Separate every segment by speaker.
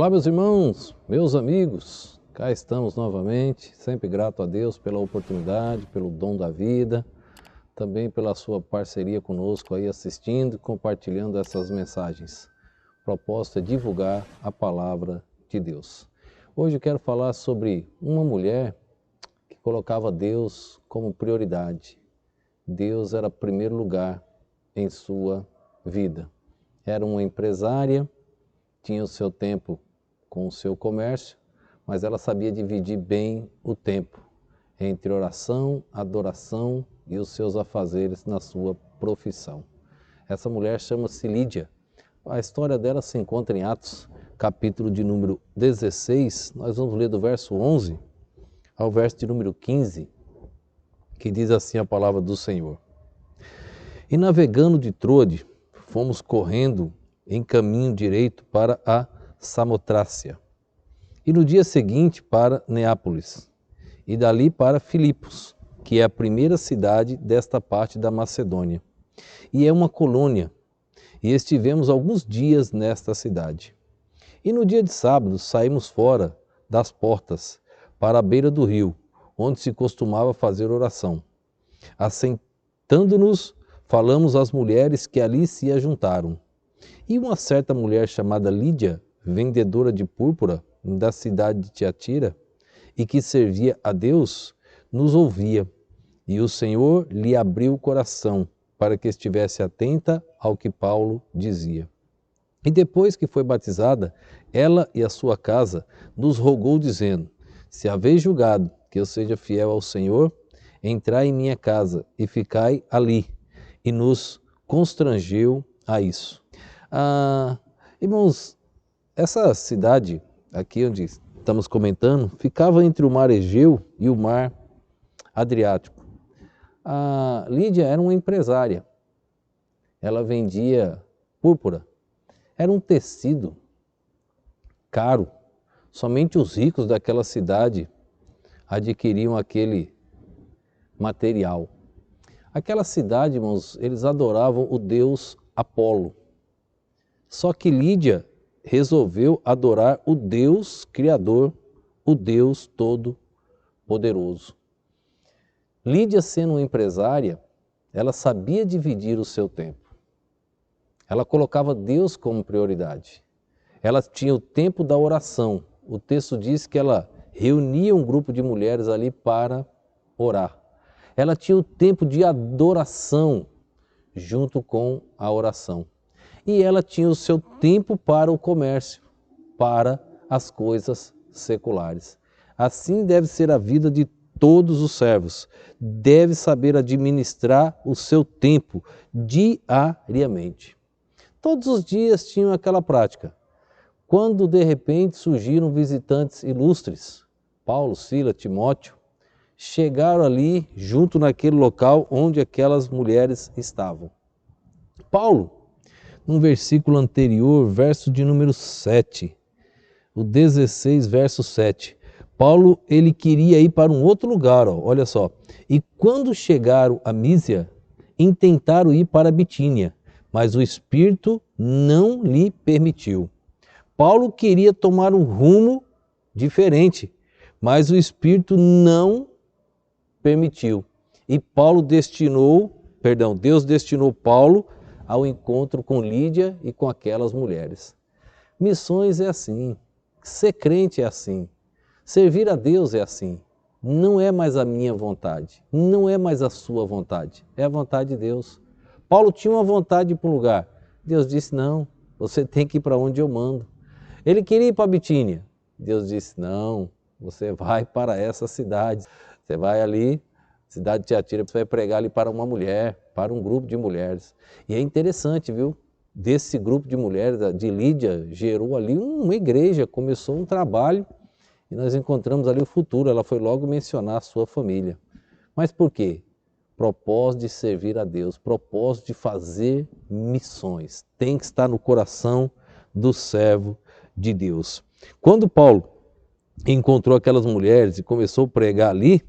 Speaker 1: Olá, meus irmãos, meus amigos, cá estamos novamente, sempre grato a Deus pela oportunidade, pelo dom da vida, também pela sua parceria conosco aí assistindo e compartilhando essas mensagens. O propósito é divulgar a palavra de Deus. Hoje eu quero falar sobre uma mulher que colocava Deus como prioridade. Deus era primeiro lugar em sua vida. Era uma empresária, tinha o seu tempo com o seu comércio, mas ela sabia dividir bem o tempo entre oração, adoração e os seus afazeres na sua profissão. Essa mulher chama-se Lídia. A história dela se encontra em Atos, capítulo de número 16. Nós vamos ler do verso 11 ao verso de número 15, que diz assim a palavra do Senhor. E navegando de Troade, fomos correndo em caminho direito para a Samotrácia, e no dia seguinte para Neápolis, e dali para Filipos, que é a primeira cidade desta parte da Macedônia, e é uma colônia, e estivemos alguns dias nesta cidade. E no dia de sábado saímos fora das portas, para a beira do rio, onde se costumava fazer oração. Assentando-nos, falamos às mulheres que ali se ajuntaram. E uma certa mulher chamada Lídia, vendedora de púrpura da cidade de Tiatira, e que servia a Deus, nos ouvia. E o Senhor lhe abriu o coração para que estivesse atenta ao que Paulo dizia. E depois que foi batizada, ela e a sua casa nos rogou, dizendo: se haveis julgado que eu seja fiel ao Senhor, entrai em minha casa e ficai ali. E nos constrangeu a isso. Irmãos, essa cidade aqui onde estamos comentando, ficava entre o mar Egeu e o mar Adriático. A Lídia era uma empresária. Ela vendia púrpura. Era um tecido caro. Somente os ricos daquela cidade adquiriam aquele material. Aquela cidade, irmãos, eles adoravam o deus Apolo. Só que Lídia resolveu adorar o Deus Criador, o Deus Todo-Poderoso. Lídia, sendo uma empresária, ela sabia dividir o seu tempo. Ela colocava Deus como prioridade. Ela tinha o tempo da oração. O texto diz que ela reunia um grupo de mulheres ali para orar. Ela tinha o tempo de adoração junto com a oração. E ela tinha o seu tempo para o comércio, para as coisas seculares. Assim deve ser a vida de todos os servos. Deve saber administrar o seu tempo diariamente. Todos os dias tinham aquela prática. Quando de repente surgiram visitantes ilustres, Paulo, Silas, Timóteo, chegaram ali junto naquele local onde aquelas mulheres estavam. Paulo, no versículo anterior, verso de número 7, o 16, verso 7, Paulo, ele queria ir para um outro lugar, olha só. E quando chegaram a Mísia, intentaram ir para Bitínia, mas o Espírito não lhe permitiu. Paulo queria tomar um rumo diferente, mas o Espírito não permitiu. E Deus destinou Paulo ao encontro com Lídia e com aquelas mulheres. Missões é assim, ser crente é assim, servir a Deus é assim. Não é mais a minha vontade, não é mais a sua vontade, é a vontade de Deus. Paulo tinha uma vontade de ir para um lugar. Deus disse: não, você tem que ir para onde eu mando. Ele queria ir para Bitínia. Deus disse: não, você vai para essa cidade. Você vai ali, cidade de Tiatira, você vai pregar ali para uma mulher, para um grupo de mulheres. E é interessante, viu? Desse grupo de mulheres, de Lídia, gerou ali uma igreja, começou um trabalho e nós encontramos ali o futuro. Ela foi logo mencionar a sua família. Mas por quê? Propósito de servir a Deus, propósito de fazer missões. Tem que estar no coração do servo de Deus. Quando Paulo encontrou aquelas mulheres e começou a pregar ali,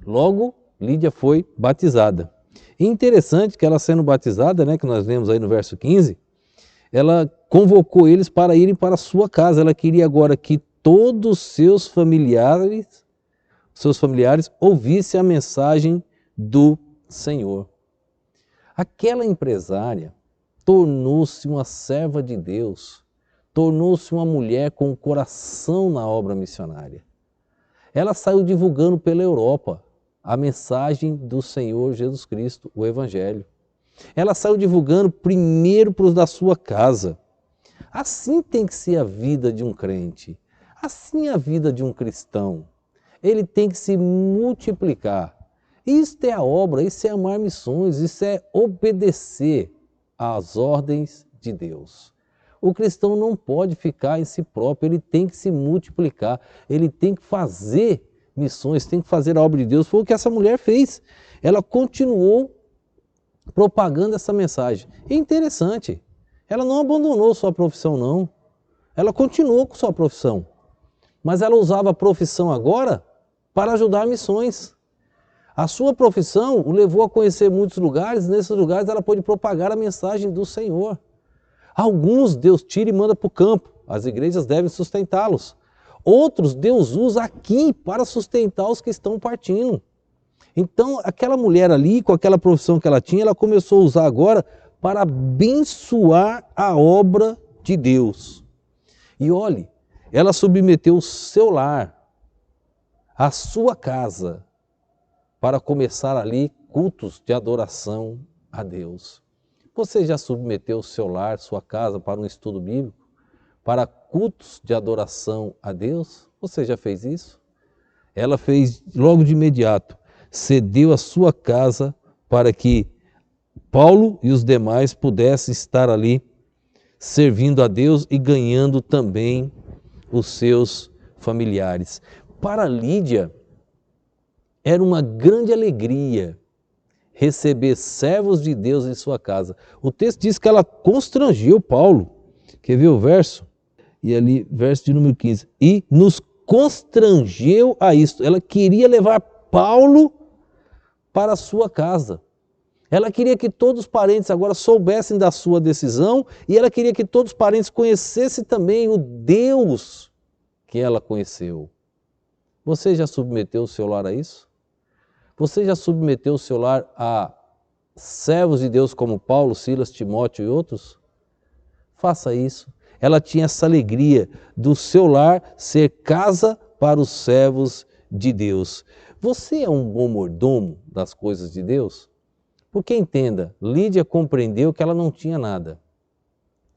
Speaker 1: logo Lídia foi batizada. E interessante que ela sendo batizada, que nós lemos aí no verso 15, ela convocou eles para irem para a sua casa. Ela queria agora que todos os seus familiares ouvissem a mensagem do Senhor. Aquela empresária tornou-se uma serva de Deus, tornou-se uma mulher com o coração na obra missionária. Ela saiu divulgando pela Europa a mensagem do Senhor Jesus Cristo, o Evangelho. Ela saiu divulgando primeiro para os da sua casa. Assim tem que ser a vida de um crente, assim é a vida de um cristão. Ele tem que se multiplicar. Isto é a obra, isso é amar missões, isso é obedecer às ordens de Deus. O cristão não pode ficar em si próprio, ele tem que se multiplicar, ele tem que fazer missões, tem que fazer a obra de Deus. Foi o que essa mulher fez. Ela continuou propagando essa mensagem. É interessante, ela não abandonou sua profissão não, ela continuou com sua profissão, mas ela usava a profissão agora para ajudar missões. A sua profissão o levou a conhecer muitos lugares, nesses lugares ela pôde propagar a mensagem do Senhor. Alguns Deus tira e manda para o campo, as igrejas devem sustentá-los. Outros Deus usa aqui para sustentar os que estão partindo. Então aquela mulher ali, com aquela profissão que ela tinha, ela começou a usar agora para abençoar a obra de Deus. E olhe, ela submeteu o seu lar, a sua casa, para começar ali cultos de adoração a Deus. Você já submeteu o seu lar, sua casa para um estudo bíblico? Para cultos de adoração a Deus? Você já fez isso? Ela fez logo de imediato. Cedeu a sua casa para que Paulo e os demais pudessem estar ali servindo a Deus e ganhando também os seus familiares. Para Lídia, era uma grande alegria receber servos de Deus em sua casa. O texto diz que ela constrangeu Paulo. Quer ver o verso? E ali, verso de número 15. E nos constrangeu a isto. Ela queria levar Paulo para a sua casa. Ela queria que todos os parentes agora soubessem da sua decisão e ela queria que todos os parentes conhecessem também o Deus que ela conheceu. Você já submeteu o seu lar a isso? Você já submeteu o seu lar a servos de Deus como Paulo, Silas, Timóteo e outros? Faça isso. Ela tinha essa alegria do seu lar ser casa para os servos de Deus. Você é um bom mordomo das coisas de Deus? Porque entenda, Lídia compreendeu que ela não tinha nada.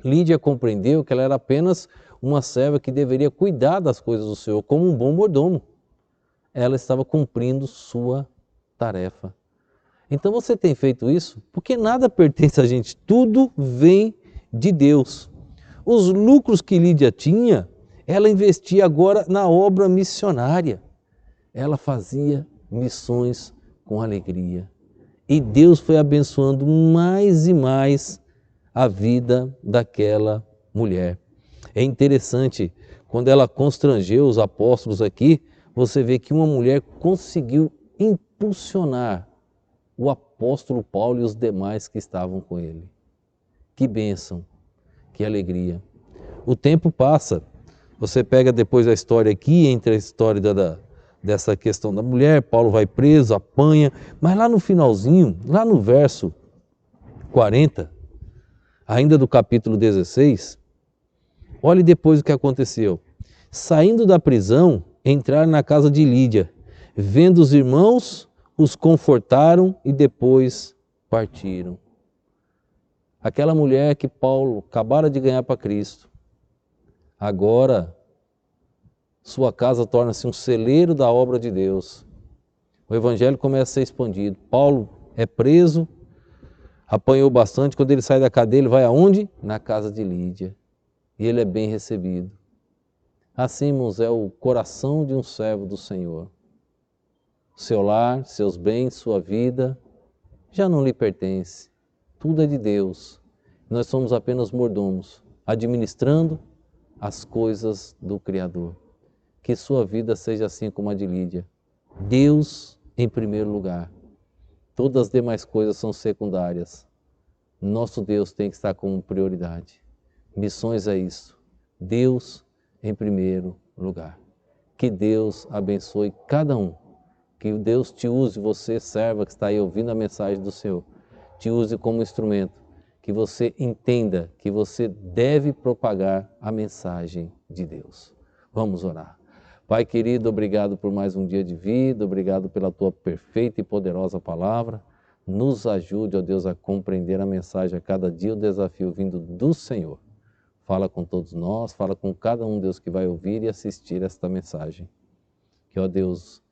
Speaker 1: Lídia compreendeu que ela era apenas uma serva que deveria cuidar das coisas do Senhor como um bom mordomo. Ela estava cumprindo sua tarefa. Então você tem feito isso? Porque nada pertence a gente, tudo vem de Deus. Os lucros que Lídia tinha, ela investia agora na obra missionária. Ela fazia missões com alegria. E Deus foi abençoando mais e mais a vida daquela mulher. É interessante, quando ela constrangeu os apóstolos aqui, você vê que uma mulher conseguiu impulsionar o apóstolo Paulo e os demais que estavam com ele. Que bênção, que alegria. O tempo passa, você pega depois a história aqui, entre a história dessa questão da mulher, Paulo vai preso, apanha, mas lá no finalzinho, lá no verso 40, ainda do capítulo 16, olhe depois o que aconteceu. Saindo da prisão, entraram na casa de Lídia, vendo os irmãos, os confortaram e depois partiram. Aquela mulher que Paulo acabara de ganhar para Cristo, agora sua casa torna-se um celeiro da obra de Deus. O evangelho começa a ser expandido. Paulo é preso, apanhou bastante. Quando ele sai da cadeia, ele vai aonde? Na casa de Lídia. E ele é bem recebido. Assim, irmãos, é o coração de um servo do Senhor. Seu lar, seus bens, sua vida, já não lhe pertence. Tudo é de Deus. Nós somos apenas mordomos, administrando as coisas do Criador. Que sua vida seja assim como a de Lídia. Deus em primeiro lugar. Todas as demais coisas são secundárias. Nosso Deus tem que estar como prioridade. Missões é isso. Deus em primeiro lugar. Que Deus abençoe cada um. Que Deus te use, você, serva que está aí ouvindo a mensagem do Senhor, te use como instrumento. Que você entenda que você deve propagar a mensagem de Deus. Vamos orar. Pai querido, obrigado por mais um dia de vida, obrigado pela tua perfeita e poderosa palavra. Nos ajude, ó Deus, a compreender a mensagem a cada dia, o desafio vindo do Senhor. Fala com todos nós, fala com cada um, Deus, que vai ouvir e assistir esta mensagem. Que, ó Deus,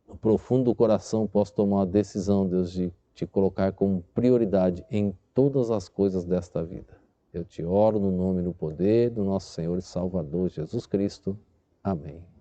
Speaker 1: no profundo do coração possa tomar a decisão, Deus, de te colocar como prioridade em todas as coisas desta vida. Eu te oro no nome e no poder do nosso Senhor e Salvador Jesus Cristo. Amém.